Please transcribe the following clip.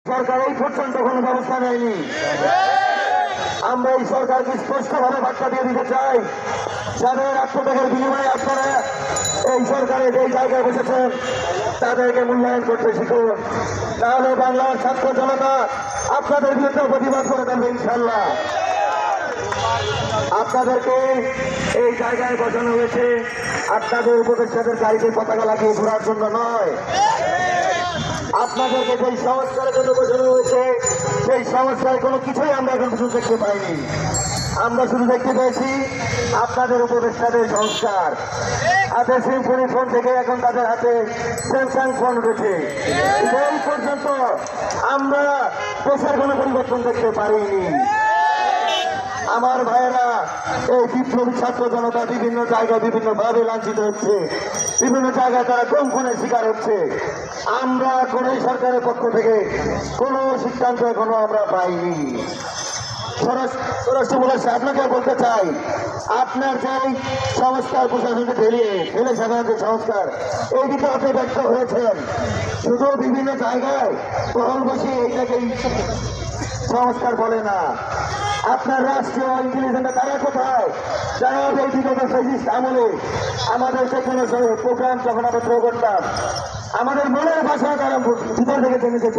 সরকার এই পর্যন্ত কোনো ব্যবস্থা নেয়নি। আমরা এই সরকারকে স্পষ্টভাবে বার্তা দিয়ে দিতে চাই, যাদের আত্মত্যাগের বিনিময়ে আপনারা এই সরকারের এই জায়গায় বসেছেন তাদেরকে মূল্যায়ন করতে শিখুন, তাহলে বাংলার ছাত্র জনতা আপনাদের বিরুদ্ধে প্রতিবাদ করে দেবে ইনশাল্লাহ। আপনাদেরকে এই জায়গায় বসানো হয়েছে আপনাদের উপদেষ্টাদের গাড়িতে পতাকা লাগিয়ে ঘোরার জন্য নয়, আপনাদেরকে যেই সংস্কারের জন্য বোঝানো হয়েছে সেই সংস্কার কোনো কিছুই আমরা এখন শুধু দেখতে পাইনি। আমরা শুধু দেখতে পেয়েছি আপনাদের উপদেষ্টাদের সংস্কার। হাতে সিম্ফনি ফোন থেকে এখন তাদের হাতে স্যামসাং ফোন উঠেছে। এই পর্যন্ত আমরা দেশের কোনো পরিবর্তন দেখতে পারিনি। আমার ভাইয়েরা, এই বিপ্লবী ছাত্র জনতা বিভিন্ন জায়গায় বিভিন্নভাবে লাঞ্ছিত হচ্ছে, বিভিন্ন জায়গায় তারা গুমের শিকার হচ্ছে। আমরা কোন সরকারের পক্ষ থেকে কোনো সিদ্ধান্ত এখনো আমরা পাইনি। স্বরাষ্ট্র আপনাকে বলতে চাই, আপনার যে সংস্কার প্রশাসনকে ফেলে সাধারণ যে সংস্কার, এই দিকে আপনি ব্যর্থ হয়েছেন। শুধু বিভিন্ন জায়গায় বহল বসে এইটাকেই সংস্কার বলে না। আপনার রাষ্ট্রীয় ইন্টেলিজেন্স তারা কোথায়, যারা এই বিগত ফেসিস্ট আমলে আমাদের যে কোনো প্রোগ্রাম যখন আমরা থ্রো করতাম, আমাদের মনের ভাষা তারা ভিতর থেকে জেনে যেত।